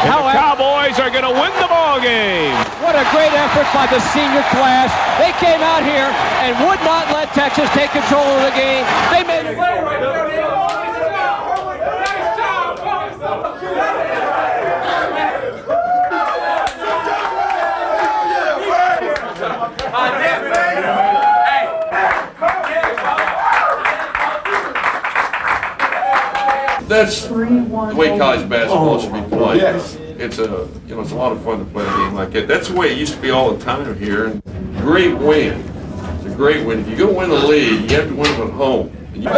And the Cowboys are going to win the ball game. What a great effort by the senior class. They came out here and would not let Texas take control of the game. They made it. That's the way college basketball should be played. Yes. It's a it's a lot of fun to play a game like that. That's the way it used to be all the time here. And great win. It's a great win. If you're going to win the league, you have to win them at home. And you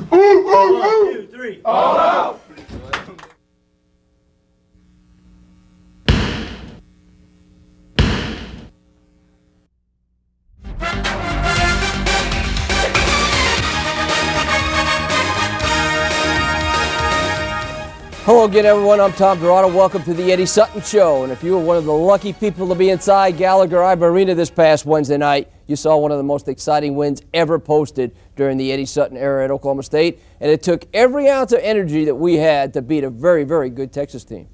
Two, three. All out. Hello again, everyone. I'm Tom Dirato. Welcome to the Eddie Sutton Show. And if you were one of the lucky people to be inside Gallagher-Iba Arena this past Wednesday night, you saw one of the most exciting wins ever posted during the Eddie Sutton era at Oklahoma State. And it took every ounce of energy that we had to beat a very, very good Texas team.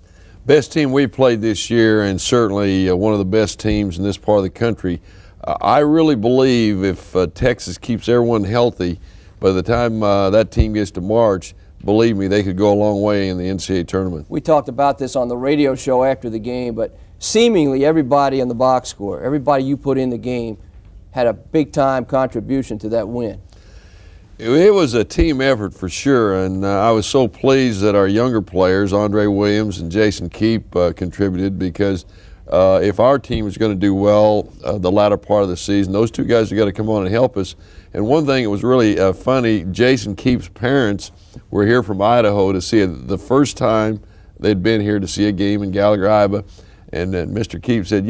Best team we've played this year, and certainly one of the best teams in this part of the country. I really believe if Texas keeps everyone healthy, by the time that team gets to March, believe me, they could go a long way in the NCAA tournament. We talked about this on the radio show after the game, but seemingly everybody on the box score, everybody you put in the game, had a big-time contribution to that win. It was a team effort for sure, and I was so pleased that our younger players, Andre Williams and Jason Keep, contributed, because if our team is going to do well the latter part of the season, those two guys have got to come on and help us. And one thing that was really funny, Jason Keep's parents were here from Idaho to see it the first time they'd been here to see a game in Gallagher-Iba. And Mr. Keep said,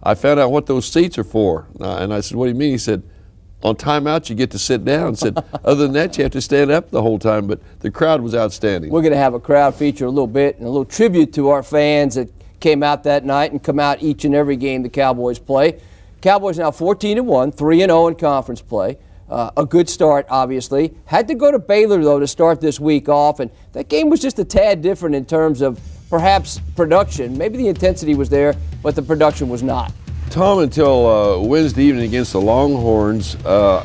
I found out what those seats are for. And I said, what do you mean? He said, on timeout you get to sit down. I said, other than that you have to stand up the whole time. But the crowd was outstanding. We're going to have a crowd feature a little bit and a little tribute to our fans that came out that night and come out each and every game the Cowboys play. Cowboys now 14-1, 3-0 in conference play. A good start, obviously. Had to go to Baylor, though, to start this week off, and that game was just a tad different in terms of perhaps production. Maybe the intensity was there, but the production was not. Tom, until Wednesday evening against the Longhorns,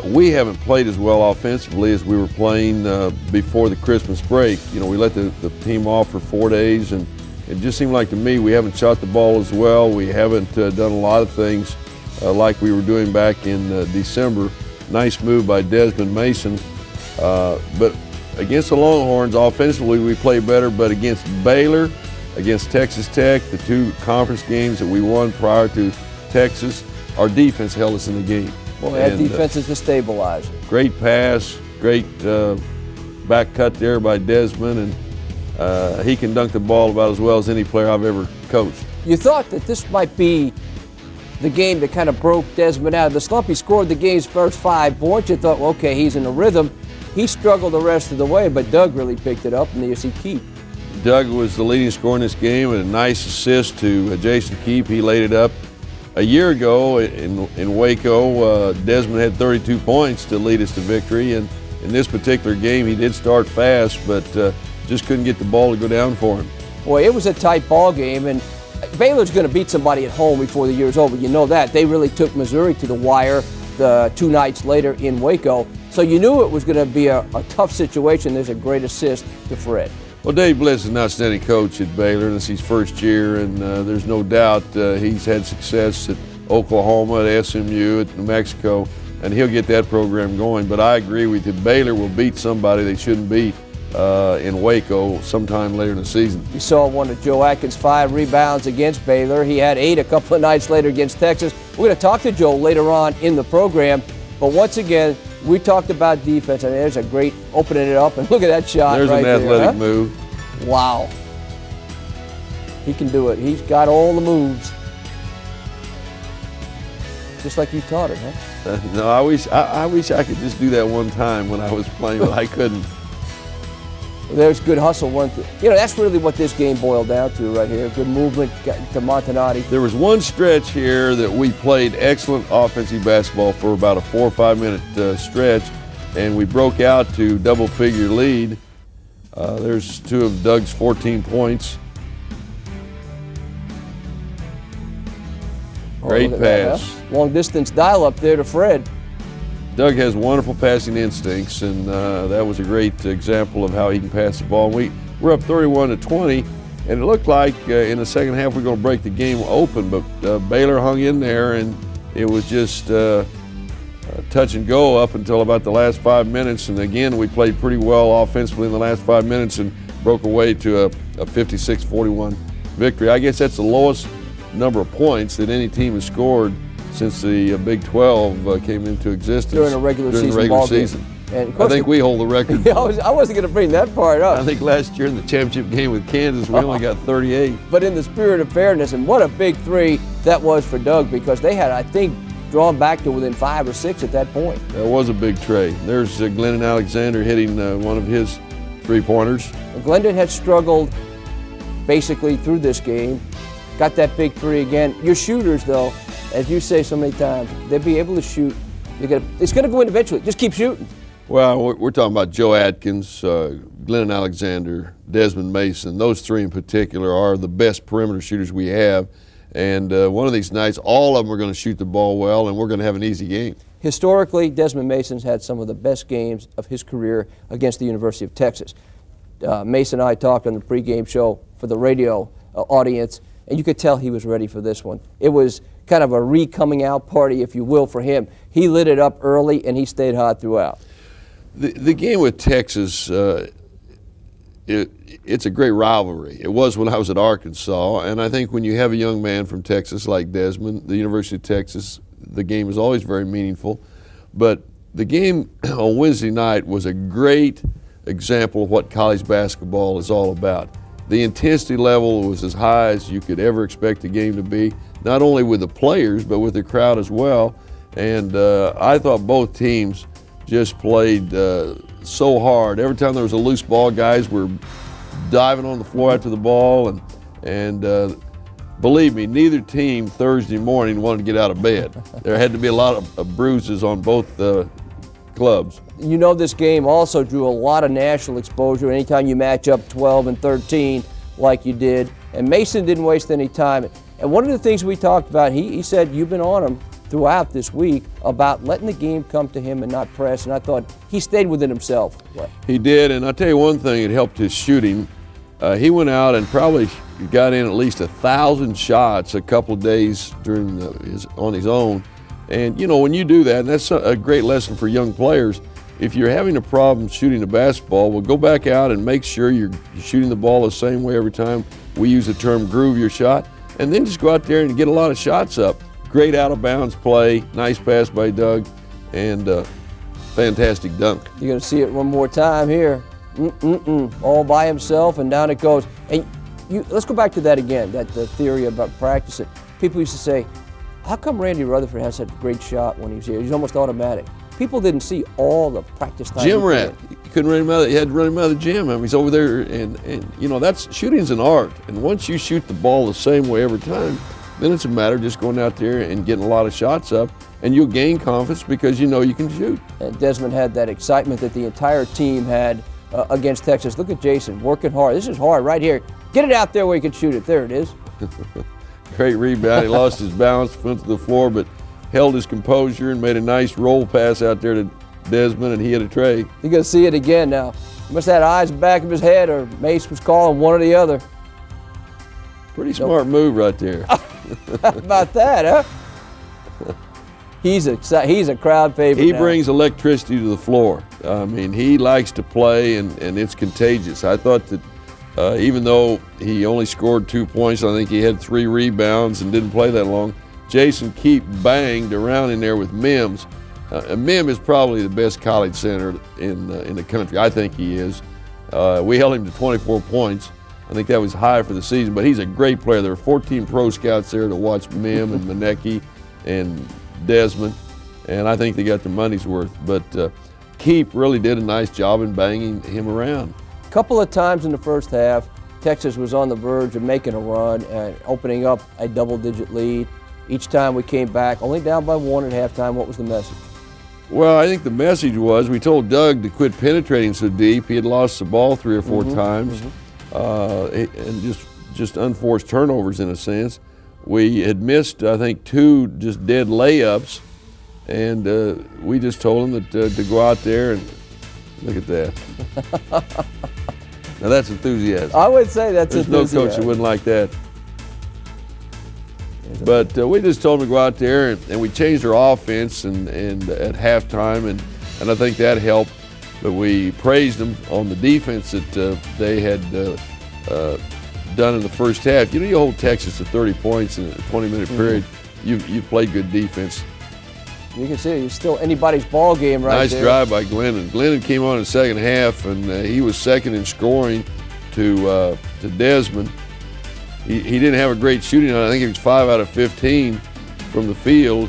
we haven't played as well offensively as we were playing before the Christmas break. We let the team off for 4 days, and it just seemed like to me we haven't shot the ball as well. We haven't done a lot of things like we were doing back in December. Nice move by Desmond Mason. But against the Longhorns, offensively we played better, but against Baylor, against Texas Tech, the two conference games that we won prior to Texas, our defense held us in the game. Well, that defense is the stabilizer. Great pass, great back cut there by Desmond, and he can dunk the ball about as well as any player I've ever coached. You thought that this might be the game that kind of broke Desmond out of the slump. He scored the game's first 5 points. You thought, well, okay, he's in a rhythm. He struggled the rest of the way, but Doug really picked it up, and there's Keep. Doug was the leading scorer in this game, and a nice assist to Jason Keep. He laid it up. A year ago in Waco, Desmond had 32 points to lead us to victory, and in this particular game he did start fast, but just couldn't get the ball to go down for him. Boy, it was a tight ball game, and Baylor's going to beat somebody at home before the year's over. You know that. They really took Missouri to the wire 2 nights later in Waco. So you knew it was going to be a tough situation. There's a great assist to Fred. Well, Dave Bliss is an outstanding coach at Baylor. This is his first year, and there's no doubt he's had success at Oklahoma, at SMU, at New Mexico, and he'll get that program going. But I agree with you. Baylor will beat somebody they shouldn't beat in Waco sometime later in the season. You saw one of Joe Adkins' 5 rebounds against Baylor. He had 8 a couple of nights later against Texas. We're going to talk to Joe later on in the program. But once again, we talked about defense. I mean, there's a great opening it up, and look at that shot there's right there. There's an athletic move. Wow. He can do it. He's got all the moves. Just like you taught him, huh? No, I wish I could just do that one time when I was playing, but I couldn't. There's good hustle. That's really what this game boiled down to right here. Good movement to Montanati. There was one stretch here that we played excellent offensive basketball for about a 4 or 5 minute stretch, and we broke out to double-figure lead. There's 2 of Doug's 14 points. Great look at pass. that, huh? Long distance dial up there to Fred. Doug has wonderful passing instincts, and that was a great example of how he can pass the ball. We're up 31-20, and it looked like in the second half we were going to break the game open, but Baylor hung in there, and it was just touch and go up until about the last 5 minutes. And again, we played pretty well offensively in the last 5 minutes and broke away to a 56-41 victory. I guess that's the lowest number of points that any team has scored since the Big 12 came into existence During a regular season. And I think we hold the record. I wasn't going to bring that part up. I think last year in the championship game with Kansas, we only got 38. But in the spirit of fairness, and what a big three that was for Doug, because they had, I think, drawn back to within 5 or 6 at that point. That was a big trade. There's Glennon Alexander hitting one of his three-pointers. And Glendon had struggled basically through this game. Got that big three again. Your shooters, though, as you say so many times, they'll be able to shoot. It's going to go in eventually. Just keep shooting. Well, we're talking about Joe Adkins, Glennon Alexander, Desmond Mason. Those three in particular are the best perimeter shooters we have. And one of these nights, all of them are going to shoot the ball well, and we're going to have an easy game. Historically, Desmond Mason's had some of the best games of his career against the University of Texas. Mason and I talked on the pregame show for the radio audience, and you could tell he was ready for this one. It was kind of a re-coming out party, if you will, for him. He lit it up early, and he stayed hot throughout. The game with Texas, it's a great rivalry. It was when I was at Arkansas, and I think when you have a young man from Texas like Desmond, the University of Texas, the game is always very meaningful. But the game on Wednesday night was a great example of what college basketball is all about. The intensity level was as high as you could ever expect the game to be, not only with the players, but with the crowd as well. And I thought both teams just played so hard. Every time there was a loose ball, guys were diving on the floor after the ball, and believe me, neither team Thursday morning wanted to get out of bed. There had to be a lot of bruises on both clubs. You know, this game also drew a lot of national exposure anytime you match up 12 and 13 like you did, and Mason didn't waste any time. And one of the things we talked about, he said you've been on him throughout this week about letting the game come to him and not press, and I thought he stayed within himself. He did, and I'll tell you one thing, it helped his shooting. He went out and probably got in at least 1,000 shots a couple of days during on his own. And you know, when you do that, and that's a great lesson for young players, if you're having a problem shooting the basketball, well, go back out and make sure you're shooting the ball the same way every time. We use the term groove your shot, and then just go out there and get a lot of shots up. Great out-of-bounds play, nice pass by Doug, and fantastic dunk. You're going to see it one more time here. All by himself, and down it goes. And let's go back to that again, the theory about practicing. People used to say, how come Randy Rutherford has such a great shot when he's here? He's almost automatic. People didn't see all the practice time. Gym rat. You couldn't run him out. You had to run him out of the gym. I mean, he's over there, and you know, shooting's an art. And once you shoot the ball the same way every time, then it's a matter of just going out there and getting a lot of shots up, and you'll gain confidence because you know you can shoot. And Desmond had that excitement that the entire team had against Texas. Look at Jason working hard. This is hard right here. Get it out there where you can shoot it. There it is. Great rebound. He lost his balance, went to the floor, but held his composure and made a nice roll pass out there to Desmond, and he hit a tray. You're going to see it again now. He must have had eyes in the back of his head, or Mace was calling one or the other. Pretty smart move right there. How about that, huh? He's a crowd favorite. He now brings electricity to the floor. I mean, he likes to play, and it's contagious. I thought that even though he only scored 2 points, I think he had 3 rebounds and didn't play that long. Jason Keep banged around in there with Mims. Mim is probably the best college center in the country. I think he is. We held him to 24 points. I think that was high for the season, but he's a great player. There are 14 pro scouts there to watch Mim and Manecki and Desmond, and I think they got their money's worth. But Keep really did a nice job in banging him around. A couple of times in the first half, Texas was on the verge of making a run and opening up a double-digit lead. Each time we came back, only down by 1 at halftime. What was the message? Well, I think the message was we told Doug to quit penetrating so deep. He had lost the ball 3 or 4 times, and just unforced turnovers in a sense. we had missed, I think, 2 just dead layups, and we just told them that to go out there and look at that. Now that's enthusiasm. I would say that's There's enthusiasm. no coach that wouldn't like that. But we just told them to go out there, and we changed our offense and at halftime, and I think that helped. But we praised them on the defense that they had done in the first half. You know, you hold Texas to 30 points in a 20-minute period. You played good defense. You can see it's still anybody's ball game right nice there. Nice drive by Glennon. Glennon came on in the second half, and he was second in scoring to Desmond. He didn't have a great shooting night. I think he was 5 out of 15 from the field,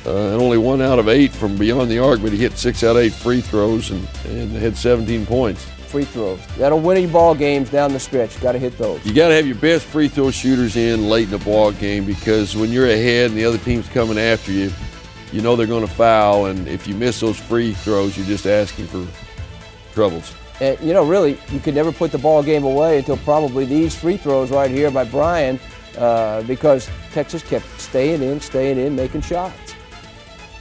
and only 1 out of 8 from beyond the arc, but he hit 6 out of 8 free throws and had 17 points. Free throws. That'll win you ball games down the stretch. Got to hit those. You got to have your best free throw shooters in late in the ball game, because when you're ahead and the other team's coming after you, you know they're going to foul, and if you miss those free throws, you're just asking for troubles. And, you know, really, you could never put the ball game away until probably these free throws right here by Brian, because Texas kept staying in, making shots.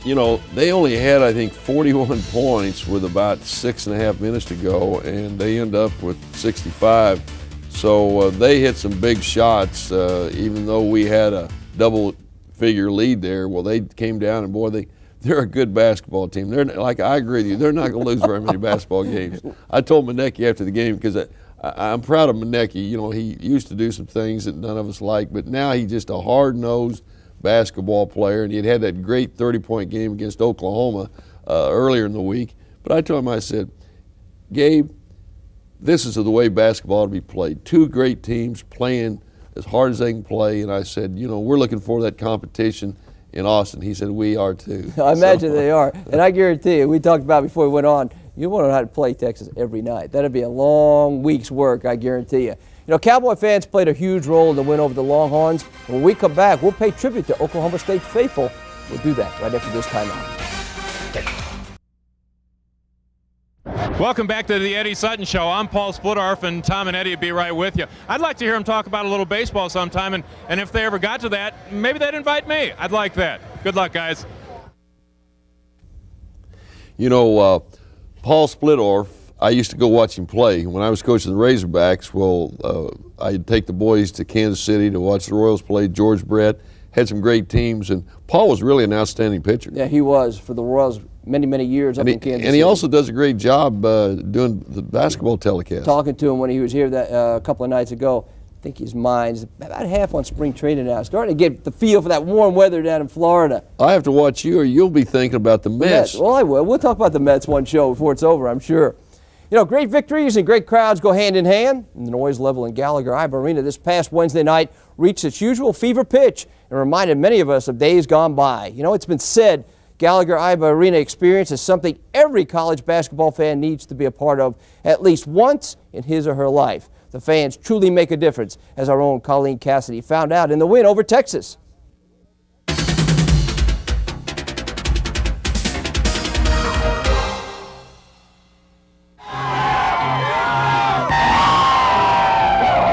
You know, they only had, I think, 41 points with about 6.5 minutes to go, and they end up with 65. So they hit some big shots, even though we had a double-figure lead there. Well, they came down, and boy, they're a good basketball team. They're like, I agree with you, they're not going to lose very many basketball games. I told Manecki after the game, because I'm proud of Manecki. You know, he used to do some things that none of us like, but now he's just a hard-nosed basketball player, and he had that great 30-point game against Oklahoma earlier in the week. But I told him, I said, Gabe, this is the way basketball ought to be played. 2 great teams playing as hard as they can play, and I said, you know, we're looking for that competition in Austin. He said, we are too. I imagine they are. And I guarantee you, we talked about before we went on, you want to know how to play Texas every night. That'd be a long week's work, I guarantee you. You know, Cowboy fans played a huge role in the win over the Longhorns. When we come back, we'll pay tribute to Oklahoma State faithful. We'll do that right after this timeout. Welcome back to the Eddie Sutton Show. I'm Paul Splittorff, and Tom and Eddie will be right with you. I'd like to hear them talk about a little baseball sometime, and if they ever got to that, maybe they'd invite me. I'd like that. Good luck, guys. You know, Paul Splittorff, I used to go watch him play. When I was coaching the Razorbacks, well, I'd take the boys to Kansas City to watch the Royals play. George Brett had some great teams, and Paul was really an outstanding pitcher. Yeah, he was for the Royals many years up in Kansas City. And he also does a great job doing the basketball telecast. Talking to him when he was here a couple of nights ago, I think his mind's about half on spring training now. Starting to get the feel for that warm weather down in Florida. I have to watch you, or you'll be thinking about the Mets. Well, I will. We'll talk about the Mets one show before it's over, I'm sure. You know, great victories and great crowds go hand in hand. And the noise level in Gallagher-Iba Arena this past Wednesday night reached its usual fever pitch and reminded many of us of days gone by. You know, it's been said Gallagher-Iba Arena experience is something every college basketball fan needs to be a part of at least once in his or her life. The fans truly make a difference, as our own Colleen Cassidy found out in the win over Texas.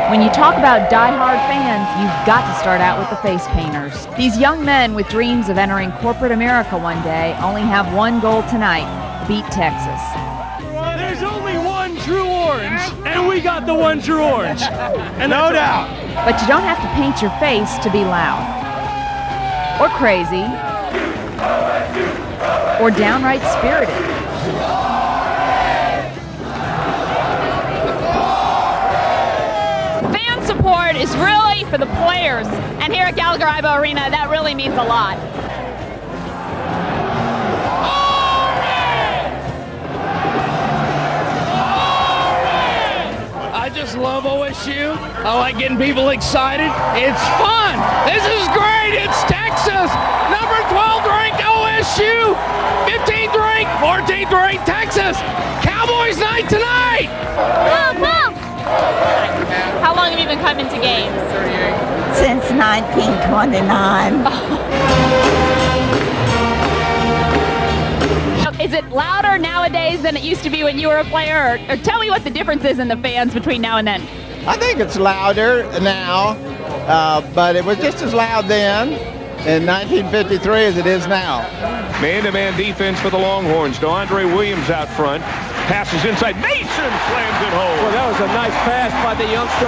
When you talk about die-hard fans, you've got to start out with the face painters. These young men with dreams of entering corporate America one day only have one goal tonight: beat Texas. There's only one true orange, and we got the one true orange. And no doubt. But you don't have to paint your face to be loud, or crazy, or downright spirited. Support is really for the players, and here at Gallagher-Iba Arena, that really means a lot. I just love OSU. I like getting people excited. It's fun. This is great. It's Texas. Number 12 ranked OSU. 15th ranked, 14th ranked Texas. Cowboys night tonight. How long have you been coming to games? Since 1929. Is it louder nowadays than it used to be when you were a player? Or tell me what the difference is in the fans between now and then. I think it's louder now, but it was just as loud then in 1953 as it is now. Man-to-man defense for the Longhorns. Andre Williams out front. Passes inside. Mason slams it home. Well, that was a nice pass by the youngster.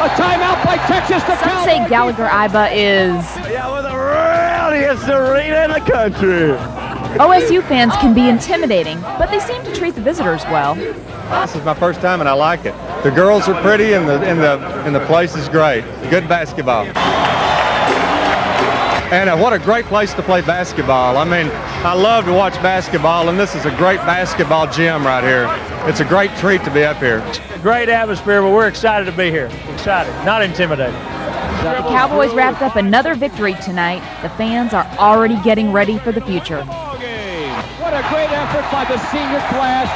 A timeout by Texas. The Some say Gallagher-Iba is... Yeah, we're the rowdiest arena in the country. OSU fans can be intimidating, but they seem to treat the visitors well. This is my first time and I like it. The girls are pretty and the place is great. Good basketball. And what a great place to play basketball. I mean, I love to watch basketball, and this is a great basketball gym right here. It's a great treat to be up here. Great atmosphere, but we're excited to be here. Excited, not intimidated. The Cowboys wrapped up another victory tonight. The fans are already getting ready for the future. What a great effort by the senior class.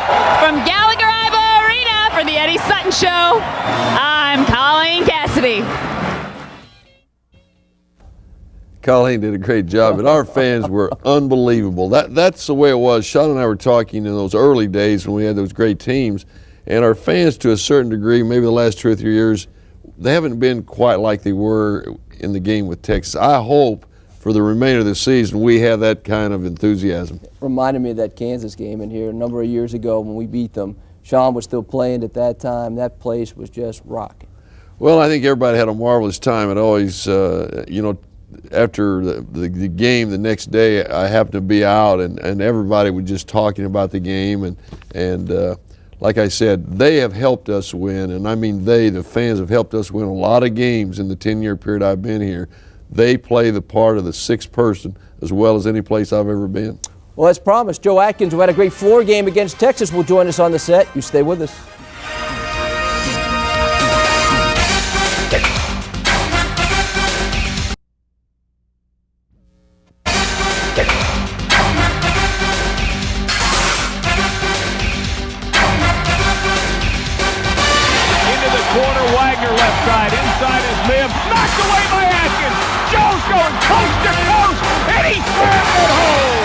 From Gallagher-Iba Arena for the Eddie Sutton Show, I'm Colleen Cassidy. Colleen did a great job, and our fans were unbelievable. That's the way it was. Sean and I were talking in those early days when we had those great teams, and our fans, to a certain degree, maybe the last 2 or 3 years, they haven't been quite like they were in the game with Texas. I hope for the remainder of the season we have that kind of enthusiasm. Reminded me of that Kansas game in here a number of years ago when we beat them. Sean was still playing at that time. That place was just rocking. Well, I think everybody had a marvelous time. It always, after the game the next day, I happened to be out, and everybody was just talking about the game, and like I said, they have helped us win, and I mean the fans have helped us win a lot of games in the 10-year period I've been here. They play the part of the sixth person as well as any place I've ever been. Well, as promised, Joe Adkins, who had a great floor game against Texas, will join us on the set. You stay with us. Inside is Lim, knocked away by Adkins. Joe's going coast to coast, and he slammed it home.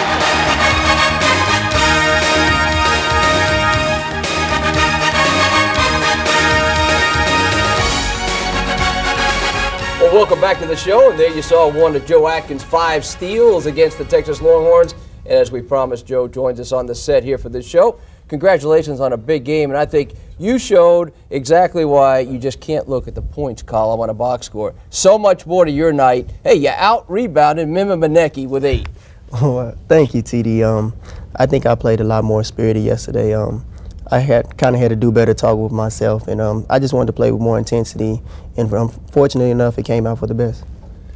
Well, welcome back to the show, and there you saw one of Joe Adkins' 5 steals against the Texas Longhorns. And as we promised, Joe joins us on the set here for this show. Congratulations on a big game, and I think you showed exactly why you just can't look at the points column on a box score. So much more to your night. Hey, you out-rebounded Mima Manecki with 8. Oh, thank you, TD. I think I played a lot more spirited yesterday. I had to do better talk with myself, and I just wanted to play with more intensity, and fortunately enough, it came out for the best.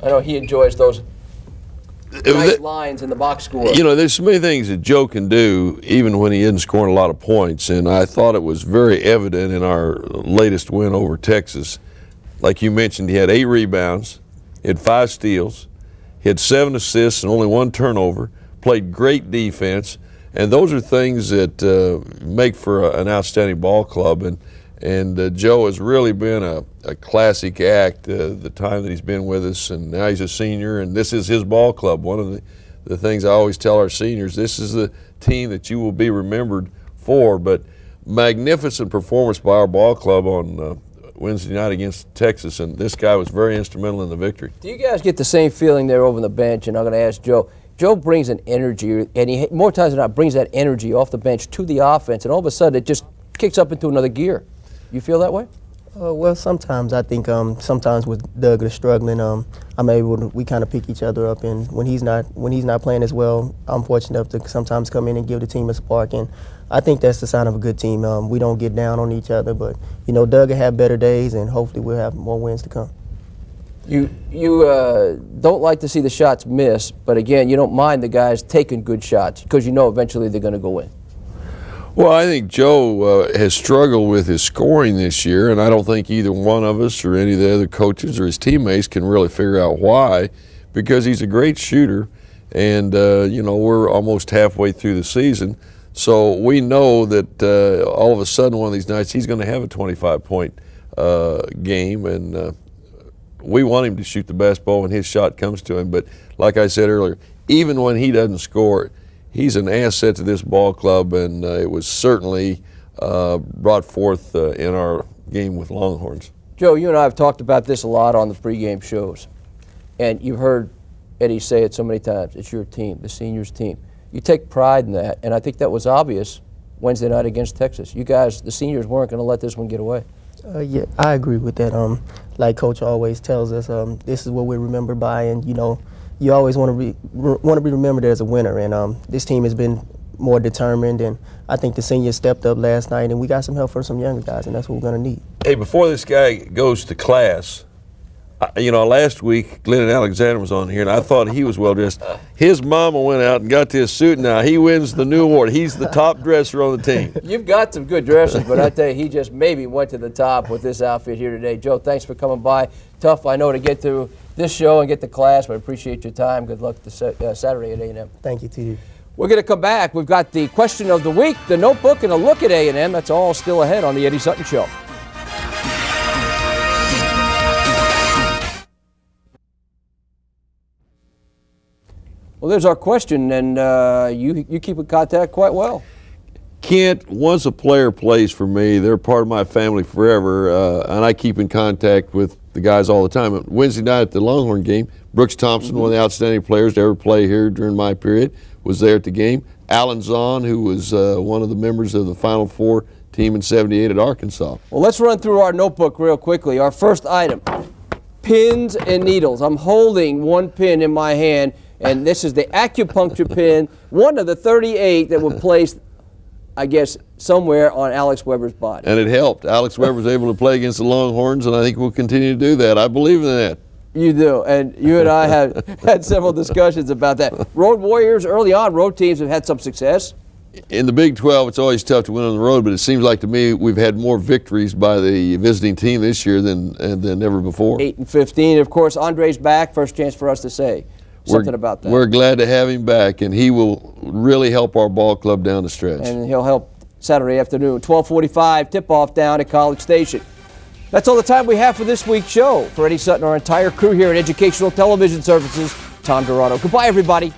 I know he enjoys those nice lines in the box score. You know, there's so many things that Joe can do even when he isn't scoring a lot of points, and I thought it was very evident in our latest win over Texas. Like you mentioned, he had 8 rebounds, he had 5 steals, he had 7 assists and only 1 turnover, played great defense, and those are things that make for an outstanding ball club. And Joe has really been a classic act the time that he's been with us, and now he's a senior, and this is his ball club. One of the things I always tell our seniors, this is the team that you will be remembered for. But magnificent performance by our ball club on Wednesday night against Texas, and this guy was very instrumental in the victory. Do you guys get the same feeling there over on the bench? And I'm going to ask Joe. Joe brings an energy, and he more times than not brings that energy off the bench to the offense, and all of a sudden it just kicks up into another gear. You feel that way? Well, sometimes I think sometimes with Doug struggling, I'm able to, we kind of pick each other up, and when he's not playing as well, I'm fortunate enough to sometimes come in and give the team a spark, and I think that's the sign of a good team. We don't get down on each other, but Doug will have better days, and hopefully we'll have more wins to come. You don't like to see the shots miss, but again, you don't mind the guys taking good shots because eventually they're going to go in. Well, I think Joe has struggled with his scoring this year, and I don't think either one of us or any of the other coaches or his teammates can really figure out why, because he's a great shooter, and we're almost halfway through the season, so we know that all of a sudden one of these nights he's going to have a 25-point game, and we want him to shoot the best ball when his shot comes to him. But like I said earlier, even when he doesn't score, he's an asset to this ball club, and it was certainly brought forth in our game with Longhorns. Joe, you and I have talked about this a lot on the pregame shows, and you've heard Eddie say it so many times. It's your team, the seniors' team. You take pride in that, and I think that was obvious Wednesday night against Texas. You guys, the seniors, weren't going to let this one get away. Yeah, I agree with that. Like Coach always tells us, this is what we're remembered by, and you always want to be remembered as a winner. And this team has been more determined, and I think the seniors stepped up last night, and we got some help from some younger guys, and that's what we're going to need. Hey, before this guy goes to class, last week Glenn Alexander was on here, and I thought he was well dressed. His mama went out and got this suit. Now he wins the new award. He's the top dresser on the team. You've got some good dressers, but I tell you, he just maybe went to the top with this outfit here today. Joe, thanks for coming by. Tough, I know, to get through this show and get to class, but I appreciate your time. Good luck this Saturday at A&M. Thank you, TD. We're going to come back. We've got the question of the week, the notebook, and a look at A&M. That's all still ahead on the Eddie Sutton Show. Well, there's our question, and you keep in contact quite well. Kent, once a player plays for me, they're part of my family forever, and I keep in contact with the guys all the time. Wednesday night at the Longhorn game, Brooks Thompson, one of the outstanding players to ever play here during my period, was there at the game. Alan Zahn, who was one of the members of the Final Four team in '78 at Arkansas. Well, let's run through our notebook real quickly. Our first item, pins and needles. I'm holding one pin in my hand, and this is the acupuncture pin, one of the 38 that were placed, I guess, somewhere on Alex Weber's body. And it helped. Alex Weber was able to play against the Longhorns, and I think we'll continue to do that. I believe in that. You do, and you and I have had several discussions about that. Road Warriors, early on, road teams have had some success. In the Big 12, it's always tough to win on the road, but it seems like to me we've had more victories by the visiting team this year than ever before. 8-15. Of course, Andre's back. First chance for us to say something about that. We're glad to have him back, and he will really help our ball club down the stretch. And he'll help Saturday afternoon, 12:45, tip-off down at College Station. That's all the time we have for this week's show. For Eddie Sutton, our entire crew here at Educational Television Services, Tom Dirato. Goodbye, everybody.